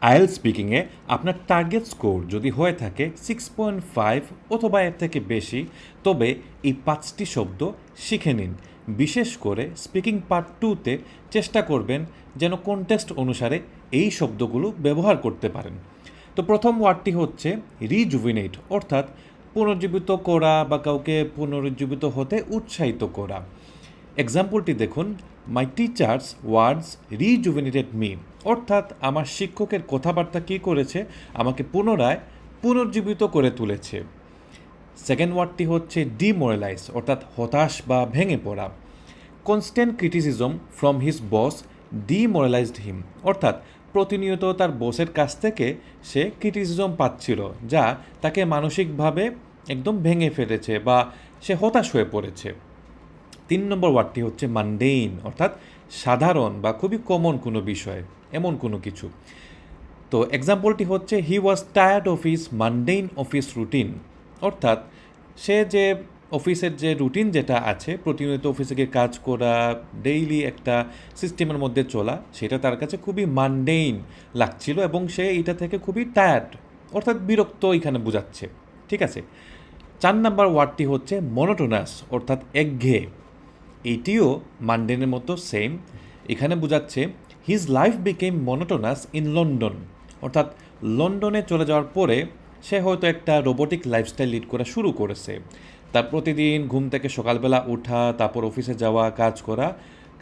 IELTS স্পিকিংয়ে আপনার target score যদি হয়ে থাকে 6.5 অথবা এর থেকে বেশি, তবে এই 5টি শব্দ শিখে নিন। বিশেষ করে স্পিকিং পার্ট 2তে চেষ্টা করবেন যেন কনটেক্সট অনুসারে এই শব্দগুলো ব্যবহার করতে পারেন। তো প্রথম ওয়ার্ডটি হচ্ছে রিজুভিনেট, অর্থাৎ পুনর্জীবিত করা বা কাউকে পুনরুজ্জীবিত হতে উৎসাহিত করা। এক্সাম্পলটি দেখুন, মাই টিচার্স ওয়ার্ডস রিজুভিনেটেড মি, অর্থাৎ আমার শিক্ষকের কথাবার্তা কী করেছে, আমাকে পুনরায় পুনর্জীবিত করে তুলেছে। সেকেন্ড ওয়ার্ডটি হচ্ছে ডিমোরালাইজ, অর্থাৎ হতাশ বা ভেঙে পড়া। Constant criticism from his boss demoralized him, অর্থাৎ প্রতিনিয়ত তার বসের কাছ থেকে সে ক্রিটিসিজম পাচ্ছিল, যা তাকে মানসিকভাবে একদম ভেঙে ফেলেছে বা সে হতাশ হয়ে পড়েছে। 3 নম্বর ওয়ার্ডটি হচ্ছে মানডেইন, অর্থাৎ সাধারণ বা খুবই কমন কোনো বিষয়, এমন কোনো কিছু। তো এক্সাম্পলটি হচ্ছে he was tired of his mundane office routine, অর্থাৎ সে যে অফিসের যে রুটিন যেটা আছে, প্রতিনিয়ত অফিসে গিয়ে কাজ করা, ডেইলি একটা সিস্টেমের মধ্যে চলা, সেটা তার কাছে খুবই মানডেইন লাগছিল এবং সে এটা থেকে খুবই টায়ার্ড, অর্থাৎ বিরক্ত এখানে বোঝাচ্ছে। ঠিক আছে। 4 নাম্বার ওয়ার্ডটি হচ্ছে মনোটোনাস, অর্থাৎ একঘেয়ে। এইটিও মানডেনের মতো সেম। এখানে বোঝাচ্ছে his life became monotonous in London, অর্থাৎ লন্ডনে চলে যাওয়ার পরে সে হয়তো একটা রোবোটিক লাইফস্টাইল লিড করা শুরু করেছে। তার প্রতিদিন ঘুম থেকে সকালবেলা ওঠা, তারপর অফিসে যাওয়া, কাজ করা,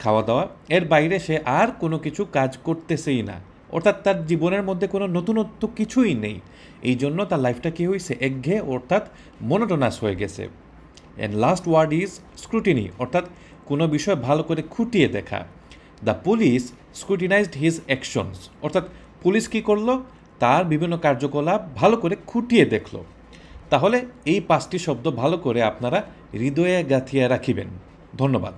খাওয়া দাওয়া, এর বাইরে সে আর কোনো কিছু কাজ করতেছেই না, অর্থাৎ তার জীবনের মধ্যে কোনো নতুনত্ব কিছুই নেই। এই জন্য তার লাইফটা কী হয়েছে, একঘেয়ে অর্থাৎ মনোটোনাস হয়ে গেছে। And last word is scrutiny, অর্থাৎ কোনো বিষয় ভালো করে খুঁটিয়ে দেখা। The police scrutinized his actions, অর্থাৎ পুলিশ কী করলো, তার বিভিন্ন কার্যকলাপ ভালো করে খুঁটিয়ে দেখলো। তাহলে এই 5টি শব্দ ভালো করে আপনারা হৃদয়ে গাঁথিয়া রাখিবেন। ধন্যবাদ।